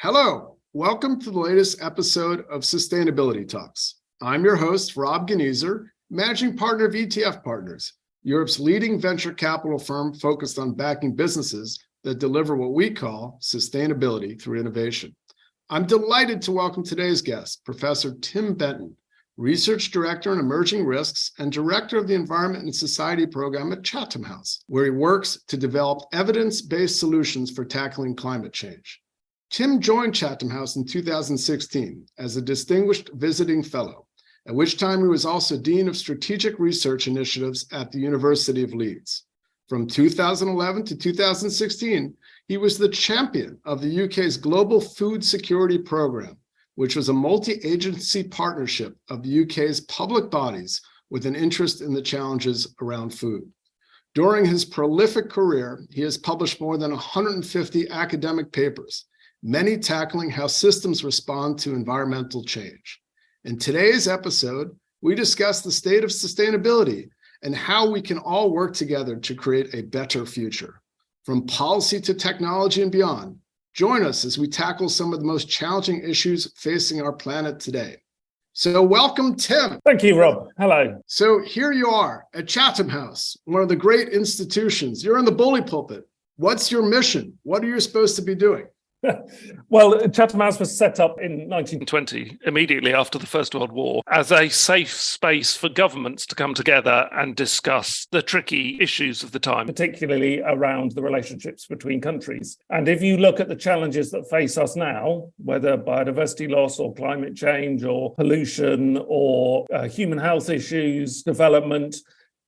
Hello, welcome to the latest episode of Sustainability Talks. I'm your host, Rob Genieser, Managing Partner of ETF Partners, Europe's leading venture capital firm focused on backing businesses that deliver what we call sustainability through innovation. I'm delighted to welcome today's guest, Professor Tim Benton, Research Director in Emerging Risks and Director of the Environment and Society Program at Chatham House, where he works to develop evidence-based solutions for tackling climate change. Tim joined Chatham House in 2016 as a distinguished visiting fellow, at which time he was also Dean of Strategic Research Initiatives at the University of Leeds. From 2011 to 2016, he was the champion of the UK's Global Food Security Programme, which was a multi-agency partnership of the UK's public bodies with an interest in the challenges around food. During his prolific career, he has published more than 150 academic papers, many tackling how systems respond to environmental change. In today's episode, we discuss the state of sustainability and how we can all work together to create a better future. From policy to technology and beyond, join us as we tackle some of the most challenging issues facing our planet today. So welcome, Tim. Thank you, Rob. Hello. So here you are at Chatham House, one of the great institutions. You're in the bully pulpit. What's your mission? What are you supposed to be doing? Well, Chatham House was set up in 1920, immediately after the First World War, as a safe space for governments to come together and discuss the tricky issues of the time, particularly around the relationships between countries. And if you look at the challenges that face us now, whether biodiversity loss or climate change or pollution or human health issues, development,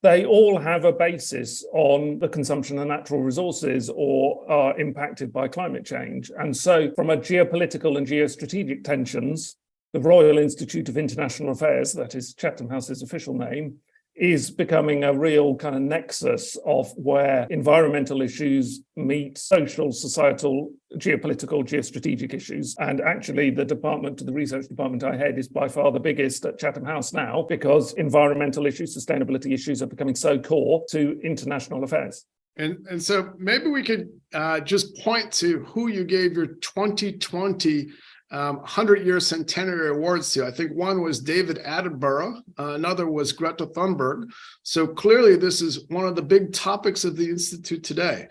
they all have a basis on the consumption of natural resources or are impacted by climate change. And so from a geopolitical and geostrategic tensions, the Royal Institute of International Affairs, that is Chatham House's official name, is becoming a real kind of nexus of where environmental issues meet social, societal, geopolitical, geostrategic issues. And actually, the research department I head is by far the biggest at Chatham House now, because environmental issues, sustainability issues are becoming so core to international affairs. And so maybe we could just point to who you gave your 2020 100-year centenary awards to. I think one was David Attenborough, another was Greta Thunberg. So clearly this is one of the big topics of the Institute today.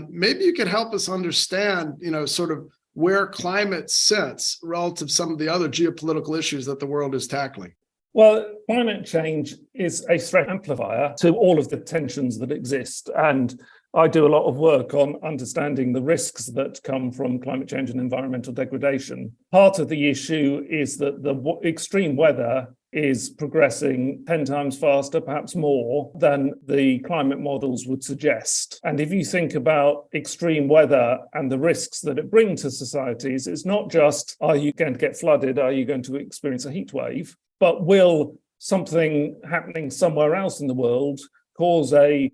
Maybe you could help us understand, sort of where climate sits relative to some of the other geopolitical issues that the world is tackling. Well, climate change is a threat amplifier to all of the tensions that exist. And I do a lot of work on understanding the risks that come from climate change and environmental degradation. Part of the issue is that the extreme weather is progressing 10 times faster, perhaps more, than the climate models would suggest. And if you think about extreme weather and the risks that it brings to societies, it's not just, are you going to get flooded? Are you going to experience a heat wave? But will something happening somewhere else in the world cause a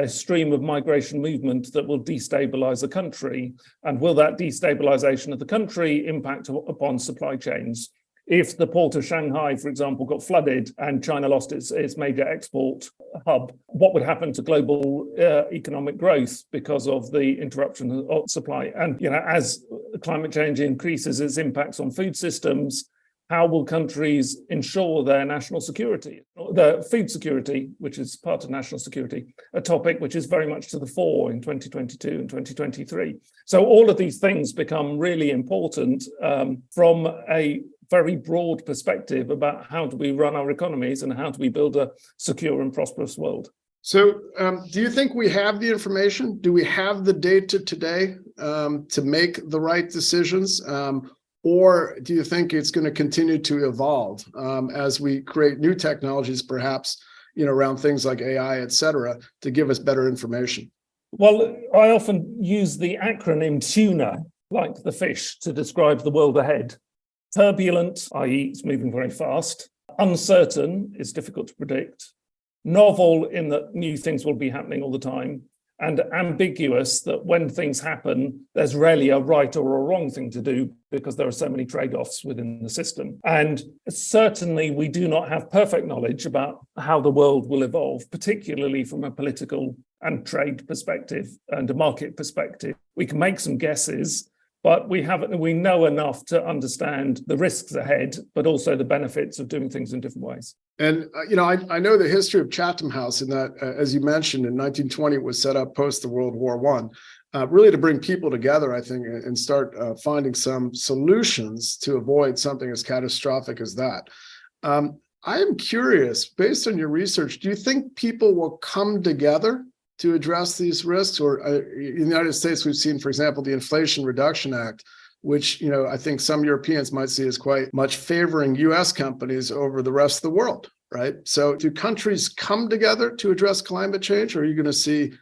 stream of migration movement that will destabilize the country? And will that destabilization of the country impact upon supply chains? If the port of Shanghai, for example, got flooded and China lost its major export hub, what would happen to global economic growth because of the interruption of supply? And as climate change increases its impacts on food systems, how will countries ensure their national security? The food security, which is part of national security, a topic which is very much to the fore in 2022 and 2023. So all of these things become really important from a very broad perspective about how do we run our economies and how do we build a secure and prosperous world. So do you think we have the information? Do we have the data today to make the right decisions? Or do you think it's going to continue to evolve as we create new technologies, perhaps, around things like AI, et cetera, to give us better information? Well, I often use the acronym TUNA, like the fish, to describe the world ahead. Turbulent, i.e. it's moving very fast. Uncertain, it's difficult to predict. Novel, in that new things will be happening all the time. And ambiguous, that when things happen, there's rarely a right or a wrong thing to do because there are so many trade-offs within the system. And certainly we do not have perfect knowledge about how the world will evolve, particularly from a political and trade perspective and a market perspective. We can make some guesses, but we know enough to understand the risks ahead, but also the benefits of doing things in different ways. And, I know the history of Chatham House in that, as you mentioned, in 1920, it was set up post the World War I, really to bring people together, I think, and start finding some solutions to avoid something as catastrophic as that. I am curious, based on your research, do you think people will come together to address these risks? Or in the United States, we've seen, for example, the Inflation Reduction Act, which I think some Europeans might see as quite much favoring U.S. companies over the rest of the world, right? So do countries come together to address climate change, or are you going to see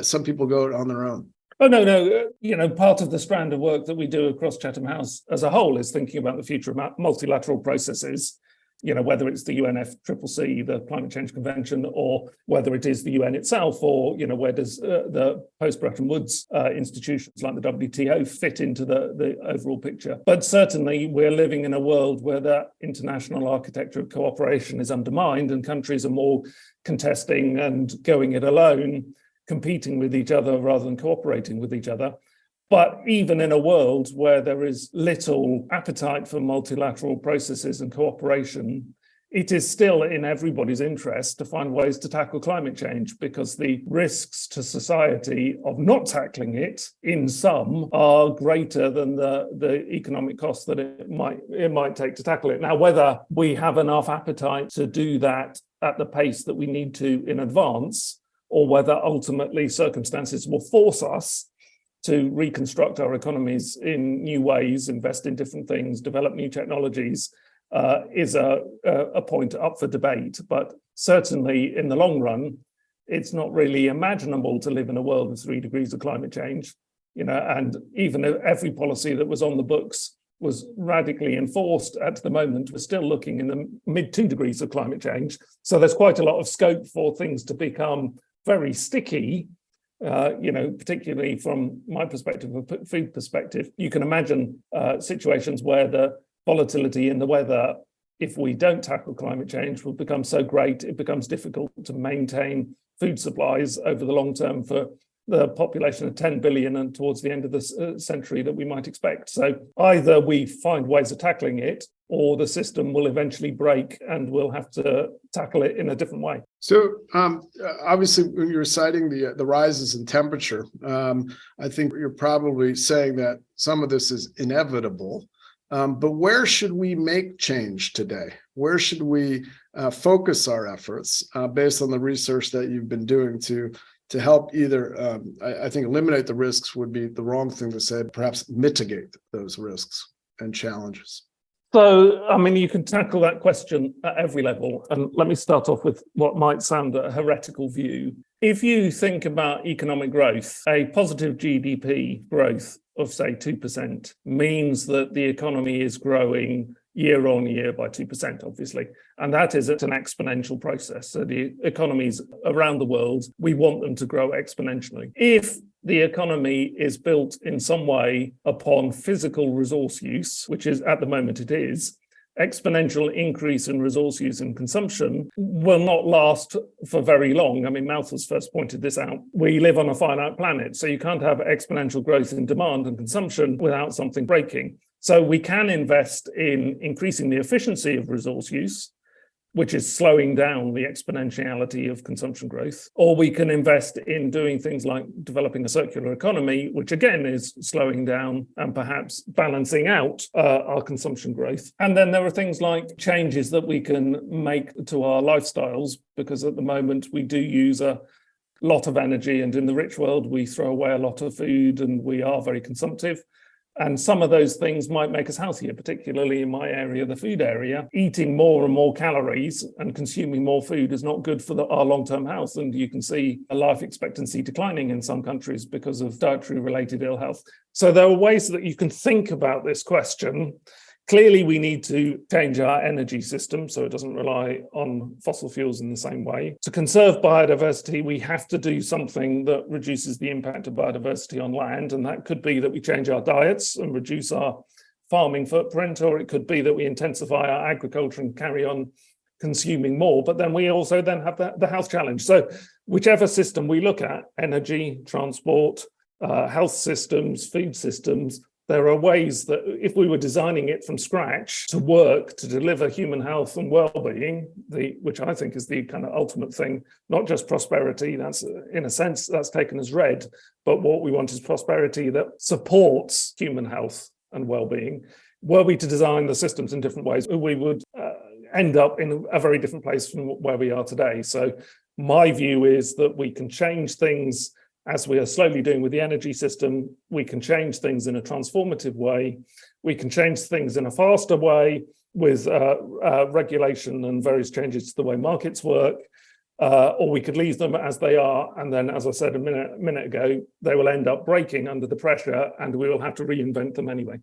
some people go on their own? Oh, no. Part of the strand of work that we do across Chatham House as a whole is thinking about the future of multilateral processes, whether it's the UNFCCC, the Climate Change Convention, or whether it is the UN itself, or, where does the post-Bretton Woods institutions like the WTO fit into the overall picture. But certainly we're living in a world where that international architecture of cooperation is undermined, and countries are more contesting and going it alone, competing with each other rather than cooperating with each other. But even in a world where there is little appetite for multilateral processes and cooperation, it is still in everybody's interest to find ways to tackle climate change, because the risks to society of not tackling it in sum are greater than the economic cost that it might take to tackle it. Now, whether we have enough appetite to do that at the pace that we need to in advance, or whether ultimately circumstances will force us to reconstruct our economies in new ways, invest in different things, develop new technologies, is a point up for debate. But certainly in the long run, it's not really imaginable to live in a world with 3 degrees of climate change. And even if every policy that was on the books was radically enforced, at the moment, we're still looking in the mid 2 degrees of climate change. So there's quite a lot of scope for things to become very sticky. Particularly from my perspective, a food perspective, you can imagine situations where the volatility in the weather, if we don't tackle climate change, will become so great, it becomes difficult to maintain food supplies over the long term for the population of 10 billion and towards the end of the century that we might expect. So either we find ways of tackling it, or the system will eventually break and we'll have to tackle it in a different way. So obviously, when you're citing the rises in temperature, I think you're probably saying that some of this is inevitable. But where should we make change today? Where should we focus our efforts based on the research that you've been doing to help either, I think eliminate the risks would be the wrong thing to say, perhaps mitigate those risks and challenges? So, you can tackle that question at every level. And let me start off with what might sound a heretical view. If you think about economic growth, a positive GDP growth of, say, 2% means that the economy is growing year on year by 2%, obviously. And that is an exponential process. So the economies around the world, we want them to grow exponentially. If the economy is built in some way upon physical resource use, which is at the moment it is, exponential increase in resource use and consumption will not last for very long. Malthus first pointed this out. We live on a finite planet, so you can't have exponential growth in demand and consumption without something breaking. So we can invest in increasing the efficiency of resource use, which is slowing down the exponentiality of consumption growth, or we can invest in doing things like developing a circular economy, which again is slowing down and perhaps balancing out our consumption growth. And then there are things like changes that we can make to our lifestyles, because at the moment we do use a lot of energy, and in the rich world we throw away a lot of food and we are very consumptive. And some of those things might make us healthier, particularly in my area, the food area. Eating more and more calories and consuming more food is not good for our long-term health. And you can see a life expectancy declining in some countries because of dietary-related ill health. So there are ways that you can think about this question. Clearly, we need to change our energy system so it doesn't rely on fossil fuels in the same way. To conserve biodiversity, we have to do something that reduces the impact of biodiversity on land. And that could be that we change our diets and reduce our farming footprint, or it could be that we intensify our agriculture and carry on consuming more. But then we also then have the health challenge. So whichever system we look at, energy, transport, health systems, food systems, there are ways that if we were designing it from scratch to work to deliver human health and well-being, which I think is the kind of ultimate thing, not just prosperity, that's in a sense that's taken as read, but what we want is prosperity that supports human health and well-being. Were we to design the systems in different ways, we would end up in a very different place from where we are today. So my view is that we can change things as we are slowly doing with the energy system. We can change things in a transformative way. We can change things in a faster way with regulation and various changes to the way markets work, or we could leave them as they are. And then, as I said a minute ago, they will end up breaking under the pressure and we will have to reinvent them anyway.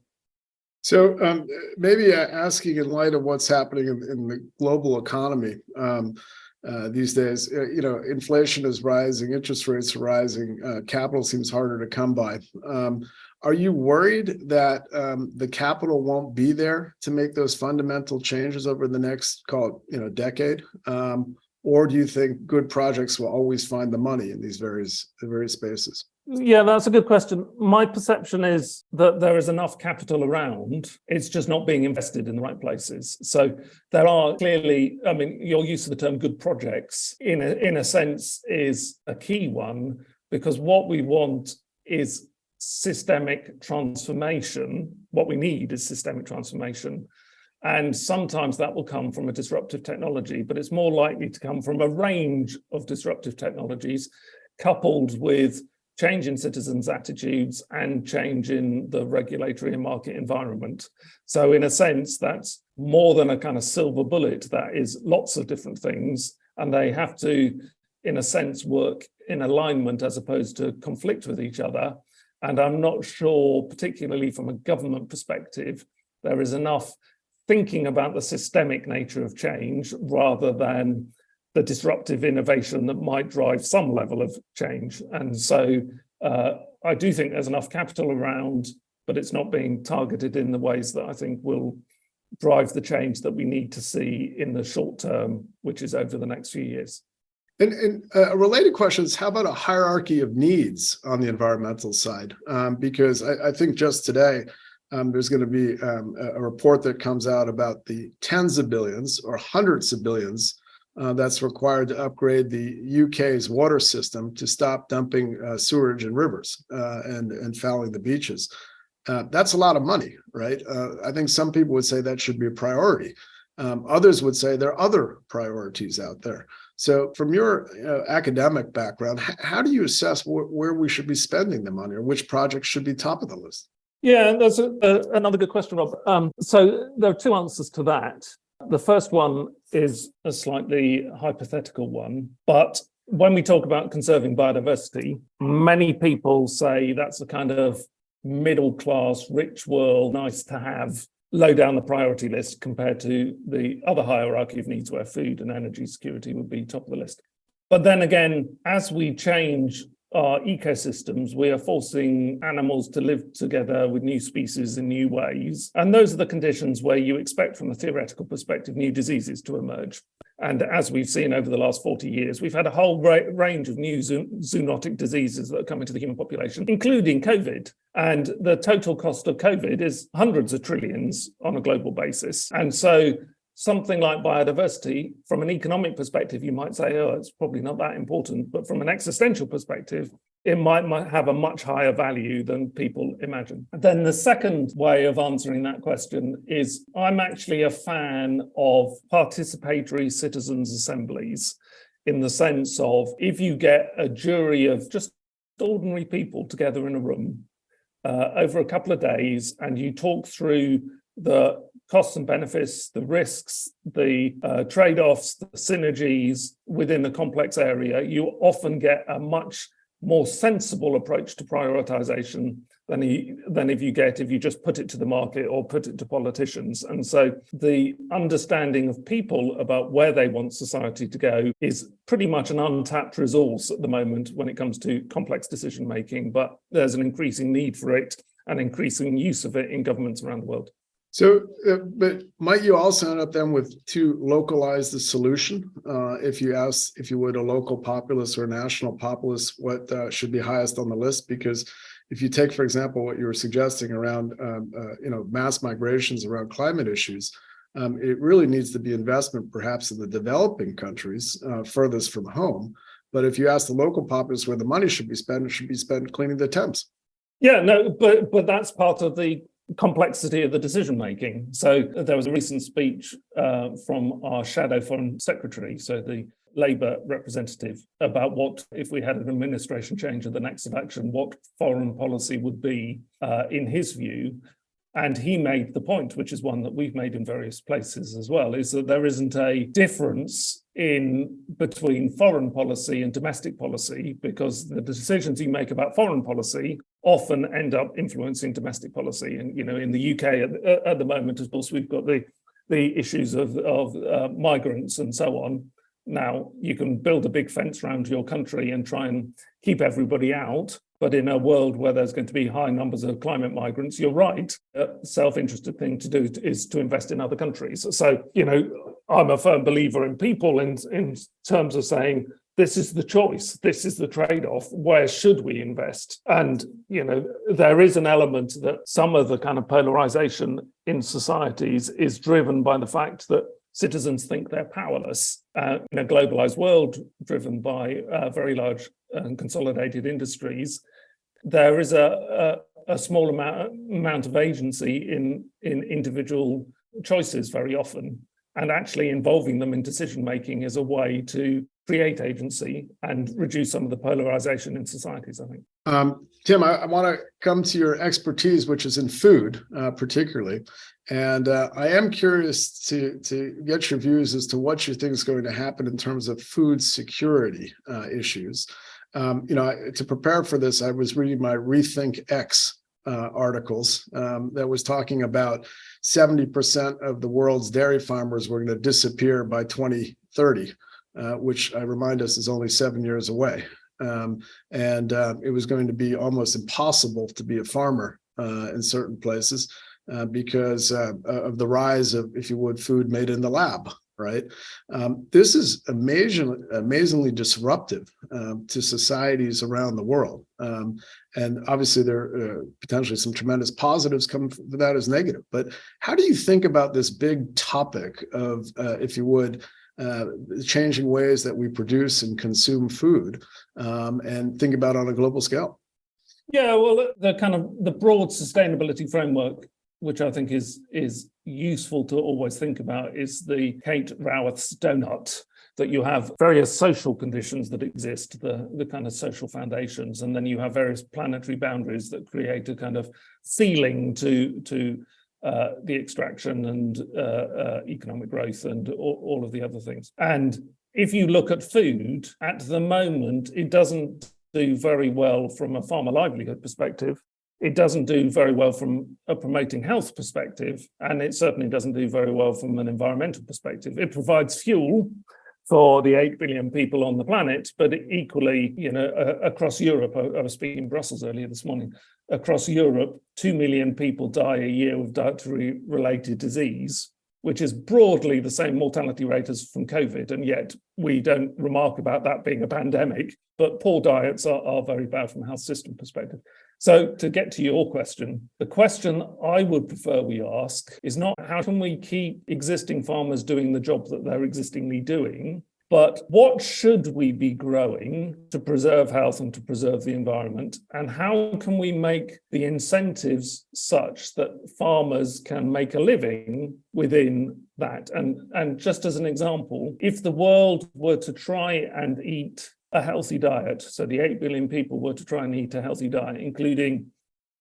So maybe asking in light of what's happening in the global economy these days, inflation is rising, interest rates are rising, capital seems harder to come by. Are you worried that the capital won't be there to make those fundamental changes over the next, call it, decade? Or do you think good projects will always find the money in these various spaces? Yeah, that's a good question. My perception is that there is enough capital around. It's just not being invested in the right places. So there are clearly, your use of the term good projects in a sense is a key one, because what we want is systemic transformation. What we need is systemic transformation. And sometimes that will come from a disruptive technology, but it's more likely to come from a range of disruptive technologies coupled with change in citizens' attitudes and change in the regulatory and market environment. So in a sense, that's more than a kind of silver bullet. That is lots of different things, and they have to, in a sense, work in alignment as opposed to conflict with each other. And I'm not sure, particularly from a government perspective, there is enough thinking about the systemic nature of change rather than the disruptive innovation that might drive some level of change. And so I do think there's enough capital around, but it's not being targeted in the ways that I think will drive the change that we need to see in the short term, which is over the next few years. And a related question is, how about a hierarchy of needs on the environmental side? Because I think just today, there's going to be a report that comes out about the tens of billions or hundreds of billions that's required to upgrade the UK's water system to stop dumping sewage in rivers and fouling the beaches. That's a lot of money, right? I think some people would say that should be a priority. Others would say there are other priorities out there. So from your academic background, how do you assess where we should be spending the money, or which projects should be top of the list? Yeah, that's another good question, Rob. So there are two answers to that. The first one is a slightly hypothetical one, but when we talk about conserving biodiversity, many people say that's a kind of middle class, rich world, nice to have, low down the priority list compared to the other hierarchy of needs where food and energy security would be top of the list. But then again, as we change our ecosystems, we are forcing animals to live together with new species in new ways. And those are the conditions where you expect, from a theoretical perspective, new diseases to emerge. And as we've seen over the last 40 years, we've had a whole range of new zoonotic diseases that are coming to the human population, including COVID. And the total cost of COVID is hundreds of trillions on a global basis. And so something like biodiversity, from an economic perspective, you might say, oh, it's probably not that important. But from an existential perspective, it might have a much higher value than people imagine. Then the second way of answering that question is, I'm actually a fan of participatory citizens' assemblies, in the sense of, if you get a jury of just ordinary people together in a room over a couple of days, and you talk through the costs and benefits, the risks, the trade-offs, the synergies within a complex area, you often get a much more sensible approach to prioritization than if you just put it to the market or put it to politicians. And so the understanding of people about where they want society to go is pretty much an untapped resource at the moment when it comes to complex decision making, but there's an increasing need for it and increasing use of it in governments around the world. So, but might you also end up then with too localized the solution? If you ask, if you would, a local populace or a national populace, what should be highest on the list? Because if you take, for example, what you were suggesting around, mass migrations around climate issues, it really needs to be investment perhaps in the developing countries furthest from home. But if you ask the local populace where the money should be spent, it should be spent cleaning the Thames. Yeah, no, but that's part of the complexity of the decision making. So there was a recent speech from our shadow foreign secretary, so the Labour representative, about what, if we had an administration change at the next election, what foreign policy would be in his view. And he made the point, which is one that we've made in various places as well, is that there isn't a difference between foreign policy and domestic policy, because the decisions you make about foreign policy often end up influencing domestic policy. And, in the UK at the moment, of course, we've got the issues of migrants and so on. Now, you can build a big fence around your country and try and keep everybody out. But in a world where there's going to be high numbers of climate migrants, you're right. A self-interested thing to do is to invest in other countries. So, I'm a firm believer in people in terms of saying, this is the choice, this is the trade-off, where should we invest? And, there is an element that some of the kind of polarization in societies is driven by the fact that citizens think they're powerless in a globalized world driven by very large and consolidated industries. There is a small amount of agency in individual choices very often, and actually involving them in decision making is a way to create agency and reduce some of the polarization in societies, I think. Tim, I want to come to your expertise, which is in food, particularly. And I am curious to get your views as to what you think is going to happen in terms of food security issues. To prepare for this, I was reading my Rethink X articles that was talking about 70% of the world's dairy farmers were going to disappear by 2030, which I remind us is only 7 years away. It was going to be almost impossible to be a farmer in certain places because of the rise of, if you would, food made in the lab, right? This is amazingly disruptive to societies around the world. And obviously there are potentially some tremendous positives come from that as negative. But how do you think about this big topic of, if you would, changing ways that we produce and consume food and think about on a global scale? Yeah, well, the broad sustainability framework, which I think is useful to always think about, is the Kate Raworth's donut, that you have various social conditions that exist, the kind of social foundations, and then you have various planetary boundaries that create a kind of ceiling to the extraction and economic growth and all of the other things. And if you look at food, at the moment, it doesn't do very well from a farmer livelihood perspective. It doesn't do very well from a promoting health perspective, and it certainly doesn't do very well from an environmental perspective. It provides fuel for the 8 billion people on the planet, but equally, across Europe, I was speaking in Brussels earlier this morning, across Europe, 2 million people die a year with dietary-related disease, which is broadly the same mortality rate as from COVID, and yet we don't remark about that being a pandemic, but poor diets are very bad from a health system perspective. So to get to your question, the question I would prefer we ask is not how can we keep existing farmers doing the job that they're existingly doing, but what should we be growing to preserve health and to preserve the environment? And how can we make the incentives such that farmers can make a living within that? And just as an example, if the world were to try and eat a healthy diet, so the 8 billion people were to try and eat a healthy diet, including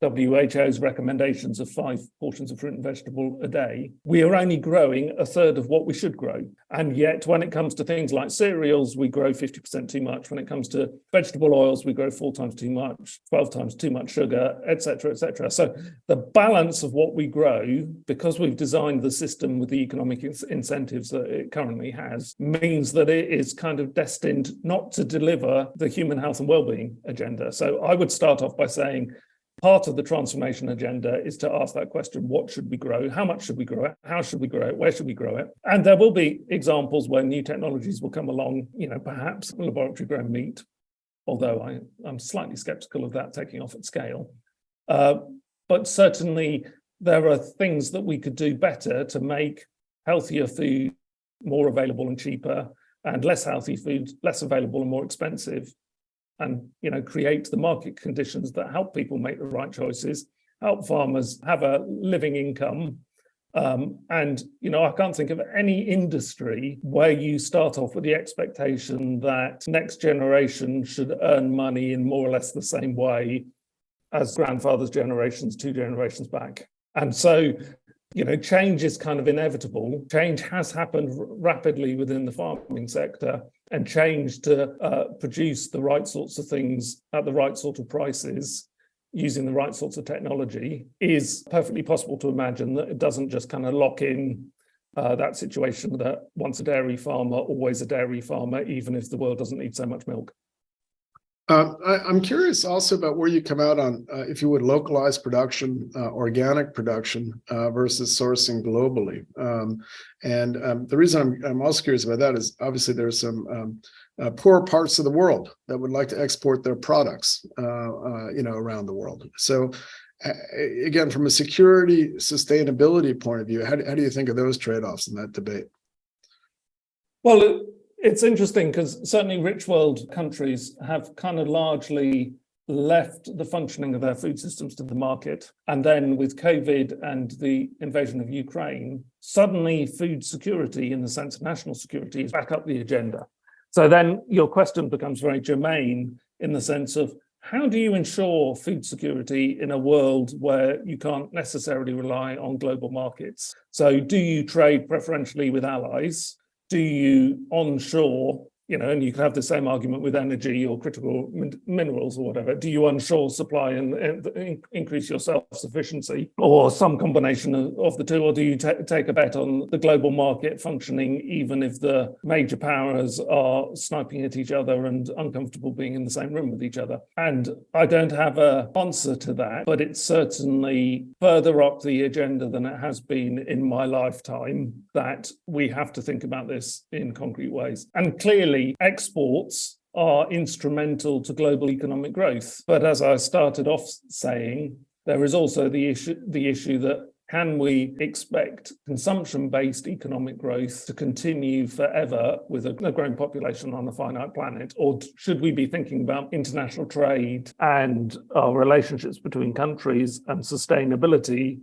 WHO's recommendations of 5 portions of fruit and vegetable a day, we are only growing a third of what we should grow. And yet, when it comes to things like cereals, we grow 50% too much. When it comes to vegetable oils, we grow 4 times too much, 12 times too much sugar, etc., etc. So the balance of what we grow, because we've designed the system with the economic incentives that it currently has, means that it is kind of destined not to deliver the human health and well-being agenda. So I would start off by saying, part of the transformation agenda is to ask that question: what should we grow? How much should we grow it? How should we grow it? Where should we grow it? And there will be examples where new technologies will come along, perhaps laboratory grown meat, although I'm slightly skeptical of that taking off at scale. But certainly there are things that we could do better to make healthier food more available and cheaper, and less healthy food less available and more expensive, and create the market conditions that help people make the right choices, help farmers have a living income. And I can't think of any industry where you start off with the expectation that next generation should earn money in more or less the same way as grandfather's generations 2 generations back. And so change is kind of inevitable. Change has happened rapidly within the farming sector, and change to produce the right sorts of things at the right sort of prices using the right sorts of technology is perfectly possible to imagine. That it doesn't just kind of lock in that situation that once a dairy farmer, always a dairy farmer, even if the world doesn't need so much milk. I'm curious also about where you come out on, if you would, localized production, organic production versus sourcing globally. And the reason I'm also curious about that is obviously there's some poor parts of the world that would like to export their products, around the world. So again, from a security, sustainability point of view, how do you think of those trade-offs in that debate? Well, it's interesting because certainly rich world countries have kind of largely left the functioning of their food systems to the market. And then with COVID and the invasion of Ukraine, suddenly food security in the sense of national security is back up the agenda. So then your question becomes very germane in the sense of, how do you ensure food security in a world where you can't necessarily rely on global markets? So do you trade preferentially with allies? Do you onshore, and you can have the same argument with energy or critical minerals or whatever. Do you onshore supply and increase your self-sufficiency, or some combination of the two? Or do you take a bet on the global market functioning even if the major powers are sniping at each other and uncomfortable being in the same room with each other? And I don't have an answer to that, but it's certainly further up the agenda than it has been in my lifetime that we have to think about this in concrete ways. And clearly, exports are instrumental to global economic growth. But as I started off saying, there is also the issue that can we expect consumption-based economic growth to continue forever with a growing population on a finite planet? Or should we be thinking about international trade and our relationships between countries and sustainability?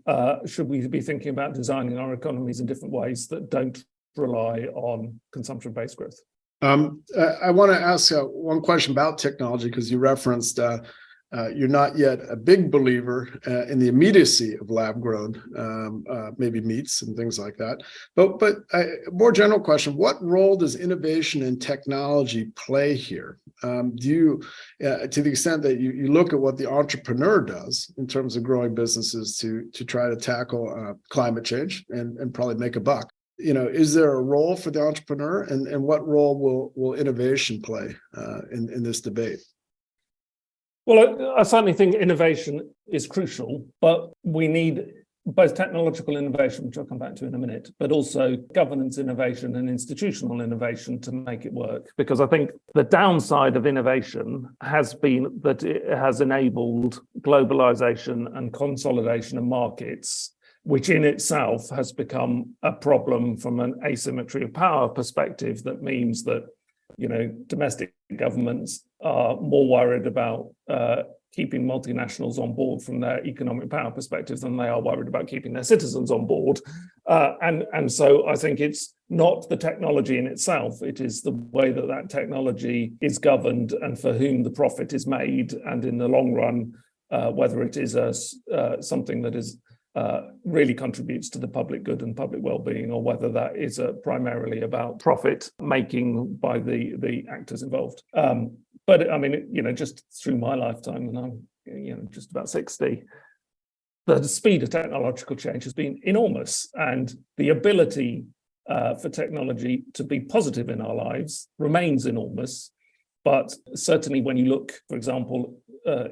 Should we be thinking about designing our economies in different ways that don't rely on consumption-based growth? I want to ask one question about technology, because you referenced you're not yet a big believer in the immediacy of lab-grown, maybe meats and things like that. But a more general question: what role does innovation and technology play here? Do you, to the extent that you look at what the entrepreneur does in terms of growing businesses to try to tackle climate change and probably make a buck? Is there a role for the entrepreneur, and what role will innovation play in this debate? Well, I certainly think innovation is crucial, but we need both technological innovation, which I'll come back to in a minute, but also governance innovation and institutional innovation to make it work. Because I think the downside of innovation has been that it has enabled globalization and consolidation of markets, which in itself has become a problem from an asymmetry of power perspective. That means that, domestic governments are more worried about keeping multinationals on board from their economic power perspective than they are worried about keeping their citizens on board. And so I think it's not the technology in itself, it is the way that technology is governed and for whom the profit is made, and in the long run, whether it is something that is really contributes to the public good and public well-being, or whether that is primarily about profit making by the actors involved. But I mean, just through my lifetime, and I'm just about 60, the speed of technological change has been enormous, and the ability for technology to be positive in our lives remains enormous. But certainly when you look, for example,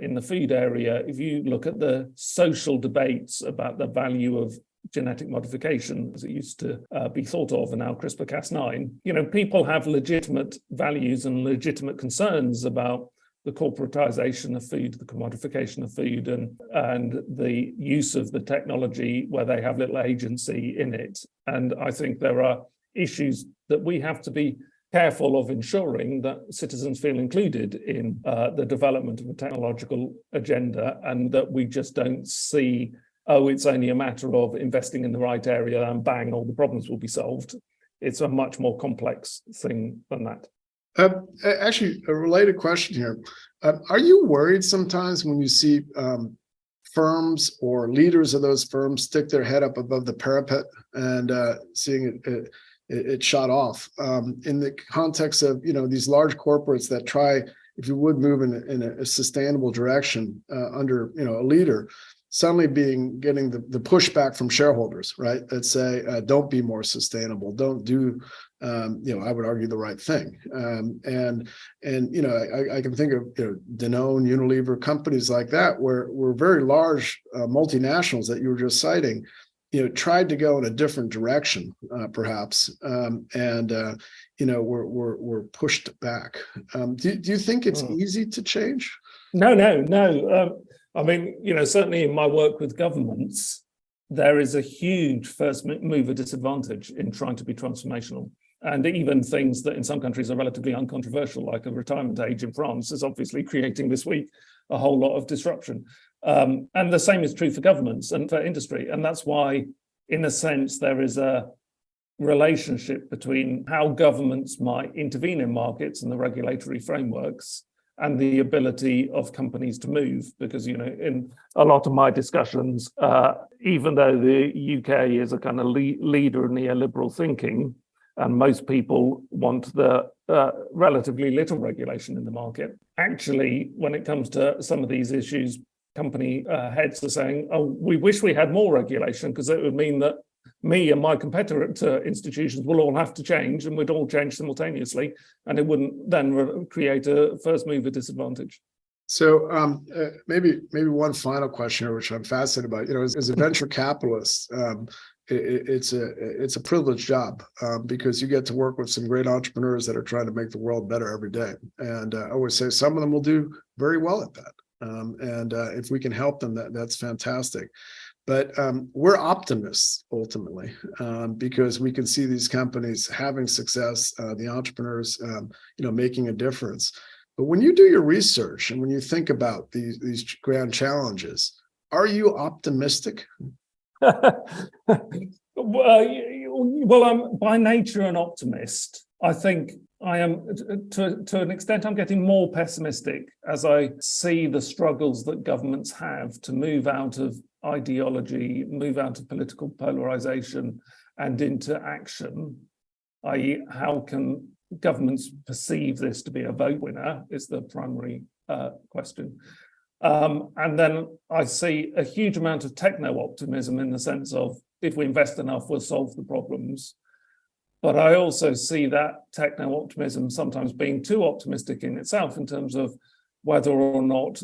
in the food area, if you look at the social debates about the value of genetic modification as it used to be thought of, and now CRISPR-Cas9, people have legitimate values and legitimate concerns about the corporatization of food, the commodification of food, and the use of the technology where they have little agency in it. And I think there are issues that we have to be careful of ensuring that citizens feel included in the development of a technological agenda, and that we just don't see, oh, it's only a matter of investing in the right area and bang, all the problems will be solved. It's a much more complex thing than that. Actually, a related question here. Are you worried sometimes when you see firms or leaders of those firms stick their head up above the parapet and seeing it shot off in the context of, these large corporates that try, if you would, move in a sustainable direction under, a leader, suddenly getting the pushback from shareholders, right? That say, don't be more sustainable, don't do, I would argue the right thing. I can think of, Danone, Unilever, companies like that, where very large multinationals that you were just citing, tried to go in a different direction, perhaps, were pushed back. Do you think it's easy to change? No. I mean, certainly in my work with governments, there is a huge first mover disadvantage in trying to be transformational. And even things that in some countries are relatively uncontroversial, like a retirement age in France, is obviously creating this week a whole lot of disruption. And the same is true for governments and for industry. And that's why, in a sense, there is a relationship between how governments might intervene in markets and the regulatory frameworks and the ability of companies to move. Because, in a lot of my discussions, even though the UK is a kind of leader in neoliberal thinking, and most people want the relatively little regulation in the market, actually, when it comes to some of these issues, company heads are saying, oh, we wish we had more regulation, because it would mean that me and my competitor institutions will all have to change, and we'd all change simultaneously, and it wouldn't then create a first mover disadvantage. So maybe one final question here, which I'm fascinated about. As a venture capitalist, it's a privileged job because you get to work with some great entrepreneurs that are trying to make the world better every day. And I always say some of them will do very well at that. If we can help them, that's fantastic. But we're optimists ultimately because we can see these companies having success, the entrepreneurs, making a difference. But when you do your research and when you think about these grand challenges, are you optimistic? Well, I'm by nature an optimist. I think I am, to an extent, I'm getting more pessimistic as I see the struggles that governments have to move out of ideology, move out of political polarization and into action, i.e., how can governments perceive this to be a vote winner is the primary question. And then I see a huge amount of techno-optimism in the sense of if we invest enough, we'll solve the problems. But I also see that techno-optimism sometimes being too optimistic in itself in terms of whether or not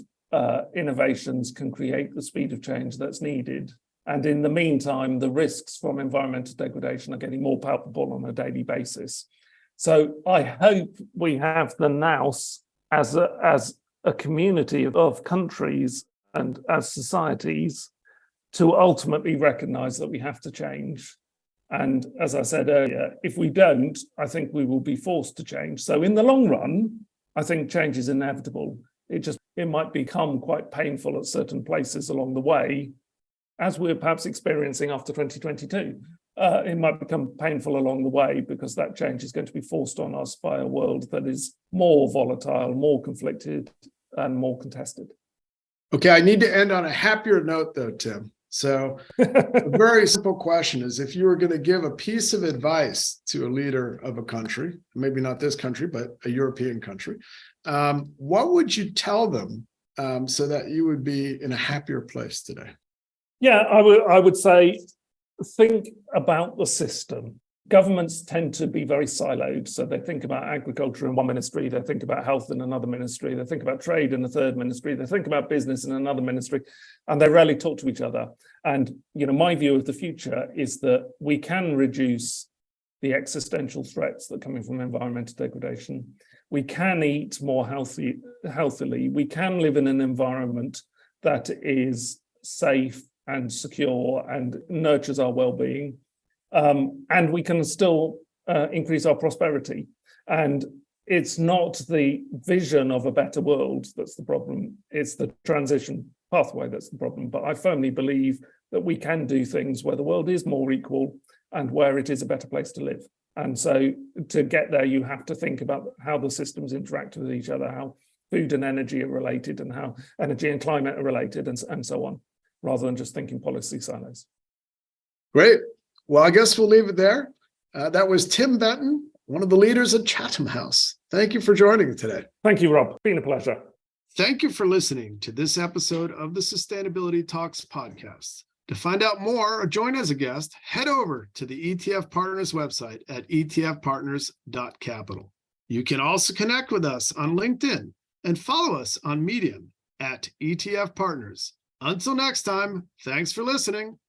innovations can create the speed of change that's needed. And in the meantime, the risks from environmental degradation are getting more palpable on a daily basis. So I hope we have the nous as a community of countries and as societies to ultimately recognize that we have to change. And as I said earlier, if we don't, I think we will be forced to change. So in the long run, I think change is inevitable. It might become quite painful at certain places along the way, as we're perhaps experiencing after 2022. It might become painful along the way because that change is going to be forced on us by a world that is more volatile, more conflicted, and more contested. Okay, I need to end on a happier note though, Tim. So a very simple question is, if you were going to give a piece of advice to a leader of a country, maybe not this country, but a European country, what would you tell them so that you would be in a happier place today? Yeah, I would say, think about the system. Governments tend to be very siloed. So they think about agriculture in one ministry, they think about health in another ministry, they think about trade in a third ministry, they think about business in another ministry, and they rarely talk to each other. And my view of the future is that we can reduce the existential threats that are coming from environmental degradation. We can eat more healthily. We can live in an environment that is safe and secure and nurtures our well-being. And we can still increase our prosperity. And it's not the vision of a better world that's the problem. It's the transition pathway that's the problem. But I firmly believe that we can do things where the world is more equal and where it is a better place to live. And so to get there, you have to think about how the systems interact with each other, how food and energy are related, and how energy and climate are related, and so on, rather than just thinking policy silos. Great. Well, I guess we'll leave it there. That was Tim Benton, one of the leaders at Chatham House. Thank you for joining me today. Thank you, Rob. Been a pleasure. Thank you for listening to this episode of the Sustainability Talks podcast. To find out more or join as a guest, head over to the ETF Partners website at etfpartners.capital. You can also connect with us on LinkedIn and follow us on Medium at ETF Partners. Until next time, thanks for listening.